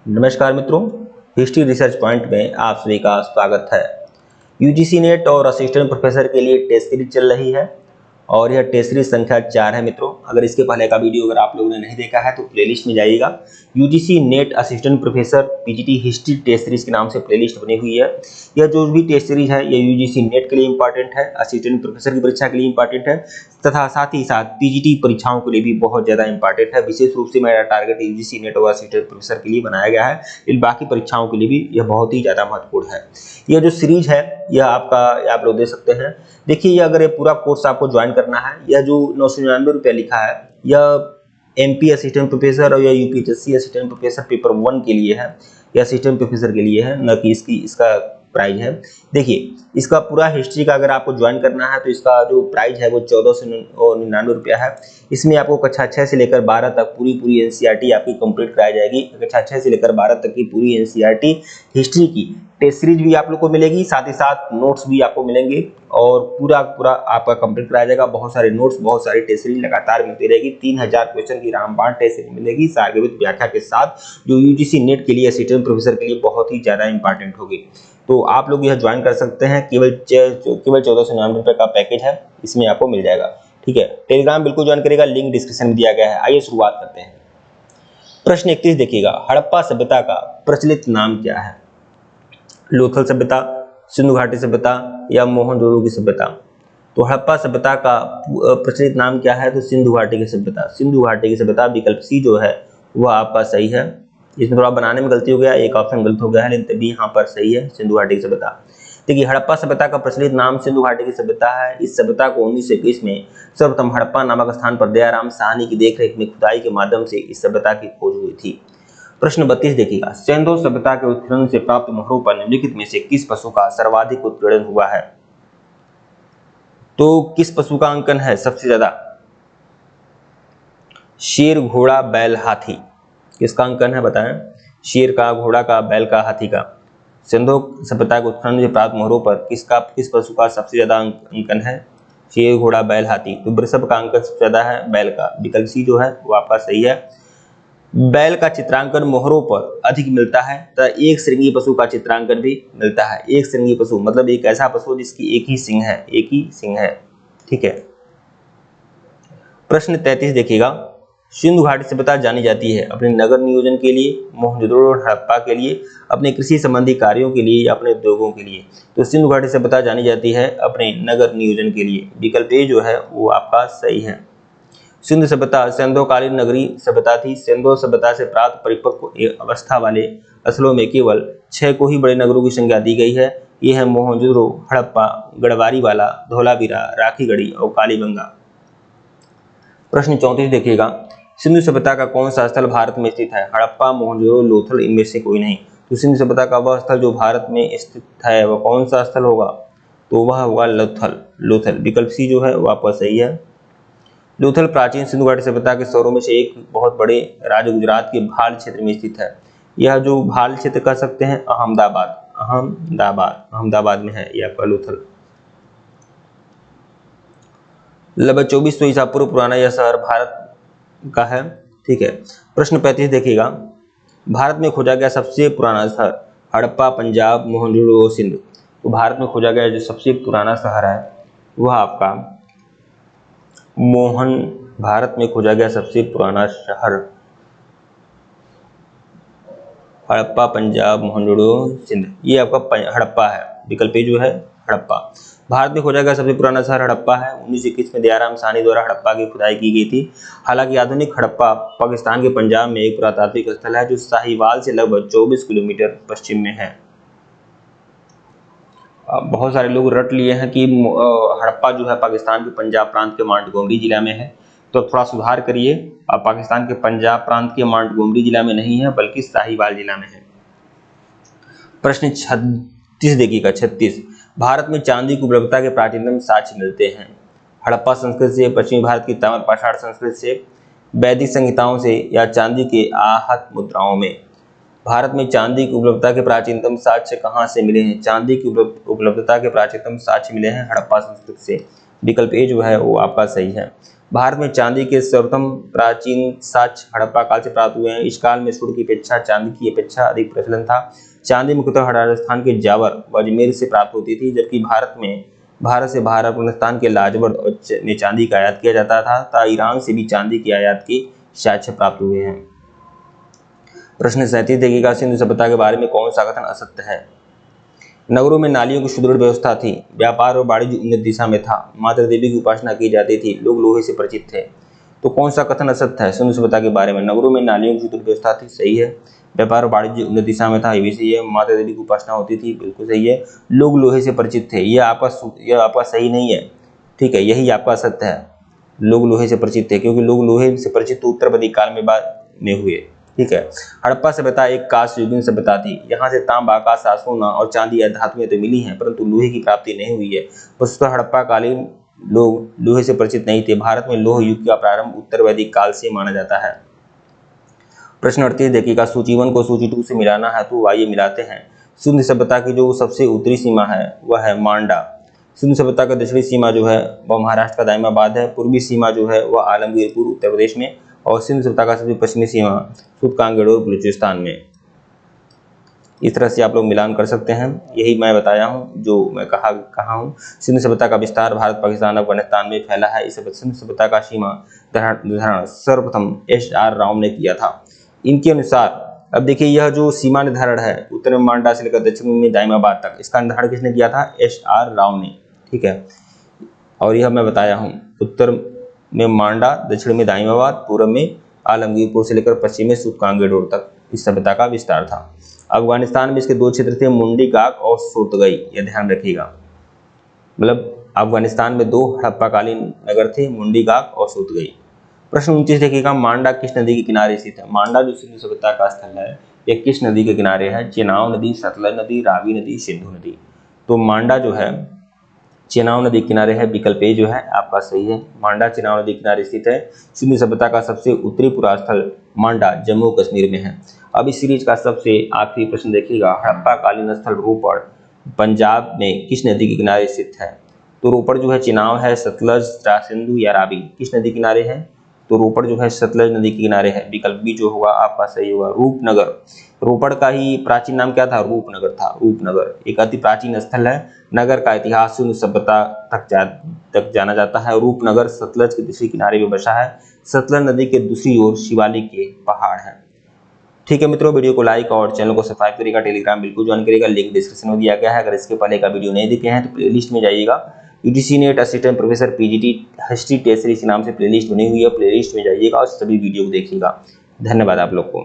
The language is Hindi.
नमस्कार मित्रों, हिस्ट्री रिसर्च पॉइंट में आप सभी का स्वागत है। यूजीसी नेट और असिस्टेंट प्रोफेसर के लिए टेस्ट सीरीज चल रही है और यह टेस्ट सीरीज संख्या 4 है। मित्रों, अगर इसके पहले का वीडियो अगर आप लोगों ने नहीं देखा है तो प्लेलिस्ट में जाइएगा। UGC NET assistant professor PGT history test series के नाम से प्लेलिस्ट बनी हुई है। यह जो भी टेस्ट सीरीज है यह यूजीसी नेट के लिए इंपॉर्टेंट है, असिस्टेंट प्रोफेसर की परीक्षा के लिए इंपॉर्टेंट है तथा साथ ही साथ पीजीटी परीक्षाओं के लिए भी बहुत ज्यादा इंपॉर्टेंट है। विशेष रूप से मेरा टारगेट यूजीसी नेट और असिस्टेंट प्रोफेसर के लिए बनाया गया है, इन बाकी परीक्षाओं के लिए भी यह बहुत ही ज्यादा महत्वपूर्ण है। यह जो सीरीज है यह आप लोग देख सकते हैं। देखिए, यह अगर ये पूरा कोर्स आपको ज्वाइन करना है, यह जो 999 रुपया लिखा है यह एमपी असिस्टेंट प्रोफेसर और या यूपीएससी असिस्टेंट प्रोफेसर पेपर 1 के लिए है, या असिस्टेंट प्रोफेसर के लिए है, न कि इसका प्राइस है। देखिए, इसका पूरा हिस्ट्री का अगर आपको ज्वाइन करना है तो इसका जो प्राइस है वो 1499 रुपया है। इसमें आपको कक्षा 6 से लेकर 12 तक पूरी एनसीईआरटी आपकी कंप्लीट कराई जाएगी। कक्षा 6 से लेकर 12 तक की पूरी एनसीईआरटी हिस्ट्री की टेस्ट सीरीज भी आप लोग को मिलेगी, साथ ही साथ नोट्स भी आपको मिलेंगे और पूरा आपका कंप्लीट कराया जाएगा। बहुत सारे नोट्स, बहुत सारी टेस्ट सीरीज लगातार मिलती रहेगी। 3000 क्वेश्चन की रामबाण टेस्ट सीरीज मिलेगी सारगर्भित व्याख्या के साथ, जो यूजीसी नेट के लिए, असिस्टेंट प्रोफेसर के लिए बहुत ही ज्यादा इंपॉर्टेंट होगी। तो आप लोग यह ज्वाइन कर सकते हैं। केवल 1499 रुपए का पैकेज है, इसमें आपको मिल जाएगा। ठीक है, टेलीग्राम बिल्कुल ज्वाइन करेगा, लिंक डिस्क्रिप्शन में दिया गया है। आइए शुरुआत करते हैं। प्रश्न 31 देखिएगा, हड़प्पा सभ्यता का प्रचलित नाम क्या है? लोथल सभ्यता, सिंधु घाटी सभ्यता या मोहनजोदड़ो की सभ्यता? तो हड़प्पा सभ्यता का प्रचलित नाम क्या है? तो सिंधु घाटी की सभ्यता। सिंधु घाटी की सभ्यता विकल्प सी जो है वह आपका सही है। इसमें थोड़ा बनाने में गलती हो गया, एक ऑप्शन गलत हो गया है, लेकिन तभी यहाँ पर सही है सिंधु घाटी की सभ्यता। देखिए, हड़प्पा सभ्यता का प्रचलित नाम सिंधु घाटी की सभ्यता है। इस सभ्यता को 1921 में सर्वप्रथम हड़प्पा नामक स्थान पर दयाराम साहनी की देखरेख में खुदाई के माध्यम से इस सभ्यता की खोज हुई थी। प्रश्न 32 देखिएगा, सिंधु सभ्यता के उत्खनन से प्राप्त मोहरों पर निम्नलिखित में से किस पशु का सर्वाधिक उत्पीड़न हुआ है? तो किस पशु का अंकन है सबसे ज्यादा? शेर, घोड़ा, बैल, हाथी, किसका अंकन है बताएं? शेर का, घोड़ा का, बैल का, हाथी का? सिंधु सभ्यता के उत्खनन से प्राप्त मोहरों पर किस पशु का सबसे ज्यादा अंकन है? शेर, घोड़ा, बैल, हाथी। तो वृषभ का अंकन सबसे ज्यादा है बैल का। विकल्प सी जो है वो आपका सही है। बैल का चित्रांकन मोहरों पर अधिक मिलता है तथा एक श्रृंगी पशु का चित्रांकन भी मिलता है। एक श्रृंगी पशु मतलब एक ऐसा पशु जिसकी एक ही सिंह है, एक ही सिंह है। ठीक है। प्रश्न 33 देखिएगा, सिंधु घाटी सभ्यता जानी जाती है अपने नगर नियोजन के लिए, मोहनजोदड़ो और हड़प्पा के लिए, अपने कृषि संबंधी कार्यों के लिए या अपने उद्योगों के लिए? तो सिंधु घाटी सभ्यता जानी जाती है अपने नगर नियोजन के लिए। विकल्प ए जो है वो आपका सही है। सिंधु सभ्यता सिंधुकालीन नगरीय सभ्यता थी। सिंधु सभ्यता से प्राप्त परिपक्व अवस्था वाले स्थलों में केवल 6 को ही बड़े नगरों की संज्ञा दी गई है। ये है मोहनजोदड़ो, हड़प्पा, गढ़वारीवाला, धौलावीरा, राखीगढ़ी और कालीबंगा। प्रश्न 34 देखिएगा, सिंधु सभ्यता का कौन सा स्थल भारत में स्थित है? हड़प्पा, मोहनजोदड़ो, लोथल, इनमें से कोई नहीं। तो सिंधु सभ्यता का वह स्थल जो भारत में स्थित है वह कौन सा स्थल होगा? तो वह होगा लोथल। विकल्प सी जो है वो आपका सही है। लोथल प्राचीन सिंधु घाटी सभ्यता के शहरों में से एक बहुत बड़े राज्य गुजरात के भाल क्षेत्र में स्थित है। यह जो भाल क्षेत्र कह सकते हैं अहमदाबाद में है, यह आपका लोथल। लगभग 2400 ईसा पूर्व पुराना यह शहर भारत का है। ठीक है। प्रश्न 35 देखिएगा, भारत में खोजा गया सबसे पुराना शहर? हड़प्पा, पंजाब, मोहनजोदड़ो, सिंध? तो भारत में खोजा गया जो सबसे पुराना शहर है वह आपका भारत में खोजा गया सबसे पुराना शहर हड़प्पा, पंजाब, मोहनजोदड़ो, सिंध, ये आपका हड़प्पा है। विकल्प ए जो है हड़प्पा। भारत में खोजा गया सबसे पुराना शहर हड़प्पा है। 1921 में दयाराम साहनी द्वारा हड़प्पा की खुदाई की गई थी। हालांकि आधुनिक हड़प्पा पाकिस्तान के पंजाब में एक पुरातात्विक स्थल है जो साहिवाल से लगभग 24 किलोमीटर पश्चिम में है। बहुत सारे लोग रट लिए हैं कि हड़प्पा जो है पाकिस्तान के पंजाब प्रांत के मोंटगोमरी जिला में है, तो थोड़ा सुधार करिए। पाकिस्तान के पंजाब प्रांत के मोंटगोमरी जिला में नहीं है बल्कि साहिवाल जिला में है। प्रश्न 36 देखिएगा, 36, भारत में चांदी की उपलब्धता के प्राचीनतम साक्ष्य मिलते हैं? हड़प्पा संस्कृति से, पश्चिमी भारत की ताम्र पाषाण संस्कृति से, वैदिक संहिताओं से या चांदी के आहत मुद्राओं में? भारत में चांदी की उपलब्धता के प्राचीनतम साक्ष्य कहाँ से मिले हैं? चांदी की उपलब्धता के प्राचीनतम साक्ष्य मिले हैं हड़प्पा संस्कृति से। विकल्प ए जो है वो आपका सही है। भारत में चांदी के सर्वप्रथम प्राचीन साक्ष्य हड़प्पा काल से प्राप्त हुए हैं। इस काल में स्वर्ण की अपेक्षा चांदी की अपेक्षा अधिक प्रचलन था। चांदी मुख्यतः राजस्थान के जावर व अजमेर से प्राप्त होती थी, जबकि भारत से बाहर अफगानिस्तान के लाजवर्द में चांदी का आयात किया जाता था तथा ईरान से भी चांदी की आयात की साक्ष्य प्राप्त हुए हैं। प्रश्न 37 देखिएगा, सिंधु सभ्यता के बारे में कौन सा कथन असत्य है? नगरों में नालियों की सुदृढ़ व्यवस्था थी, व्यापार और वाणिज्य उन्नत दिशा में था, माता देवी की उपासना की जाती थी, लोग लोहे से परिचित थे। तो कौन सा कथन असत्य है सिंधु सभ्यता के बारे में? नगरों में नालियों की सुदृढ़ व्यवस्था थी, सही है। व्यापार और वाणिज्य उन्नत दिशा में था, ये भी सही है। माता देवी की उपासना होती थी, बिल्कुल सही है। लोग लोहे से परिचित थे, यह आपका सही नहीं है, ठीक है, यही आपका सत्य है। लोग लोहे से परिचित थे, क्योंकि लोग लोहे से परिचित तो उत्तर वैदिक काल में बाद में हुए, ठीक है। हड़प्पा सभ्यता एक कांस्य युगीन सभ्यता थी। यहाँ से तांबा का सोना और चांदी या धातुएं तो मिली हैं, परंतु लोहे की प्राप्ति नहीं हुई है। वस्तुतः हड़प्पा कालीन लोग लोहे से परिचित नहीं थे। भारत में लोह युग का प्रारंभ उत्तर वैदिक काल से माना जाता है। प्रश्न 38 देखिएगा, सूची 1 को सूची 2 से मिलाना है, तो आइए मिलाते हैं। सिंधु सभ्यता की जो सबसे उत्तरी सीमा है वह है मांडा। सिंधु सभ्यता का दक्षिणी सीमा जो है वह महाराष्ट्र का दाइमाबाद है। पूर्वी सीमा जो है वह आलमगीरपुर उत्तर प्रदेश में, और सिंधु सभ्यता का सबसे पश्चिमी सीमा सूतकांगेड़ोर बलूचिस्तान में। इस तरह से आप लोग मिलान कर सकते हैं। यही मैं बताया हूँ जो मैं कहा हूँ। सिंधु सभ्यता का विस्तार भारत, पाकिस्तान, अफगानिस्तान में फैला है। इस सिंधु सभ्यता का सीमा निर्धारण सर्वप्रथम एच.आर. राव ने किया था। इनके अनुसार अब देखिए, यह जो सीमा निर्धारण है उत्तर में मांडा से लेकर दक्षिण में दाइमाबाद तक, इसका निर्धारण किसने किया था? एच.आर. राव ने, ठीक है। और यह मैं बताया हूँ, उत्तर में मांडा, दक्षिण में दाइमाबाद, पूर्व में आलमगीरपुर से लेकर पश्चिम में सूतकांगेड़ोर तक इस सभ्यता का विस्तार था। अफगानिस्तान में इसके 2 क्षेत्र थे, मुंडी गाक और सोतगई, यह ध्यान रखिएगा। मतलब अफगानिस्तान में 2 हड़प्पाकालीन नगर थे, मुंडी गाक और सोतगई। प्रश्न 29 देखिएगा, मांडा किस नदी के किनारे स्थित है? मांडा जो सिंधु सभ्यता का स्थल है, यह किस नदी के किनारे है? चेनाब नदी, सतलज नदी, रावी नदी, सिंधु नदी। तो मांडा जो है चेनाब नदी किनारे है, विकल्प ए जो है आपका सही है। मांडा चेनाब नदी किनारे स्थित है। सिंधु सभ्यता का सबसे उत्तरी पुरास्थल मांडा जम्मू कश्मीर में है। अब इस सीरीज का सबसे आखिरी प्रश्न देखिएगा, हड़प्पा कालीन स्थल रोपड़ पंजाब में किस नदी के किनारे स्थित है? तो रोपड़ जो है चेनाब है, सतलज, सिंधु या रावी, किस नदी किनारे है? तो रोपड़ जो है सतलज नदी के किनारे है। विकल्प बी जो होगा आपका सही होगा। रूपनगर, रोपड़ का ही प्राचीन नाम क्या था? रूपनगर था। रूपनगर एक अति प्राचीन स्थल है। नगर का इतिहास सिंधु सभ्यता तक जाना जाता है। रूपनगर सतलज के दूसरे किनारे में बसा है। सतलज नदी के दूसरी ओर शिवालिक के पहाड़ है। ठीक है मित्रों, वीडियो को लाइक और चैनल को सब्सक्राइब करिएगा। टेलीग्राम बिल्कुल ज्वाइन करिएगा, लिंक डिस्क्रिप्शन में दिया गया है। अगर इसके पहले का वीडियो नहीं देखे हैं तो प्लेलिस्ट में जाइएगा। UGC NET assistant professor PGT history test series के नाम से प्लेलिस्ट बनी हुई है, प्लेलिस्ट में जाइएगा और सभी वीडियो को देखिएगा। धन्यवाद आप लोग को।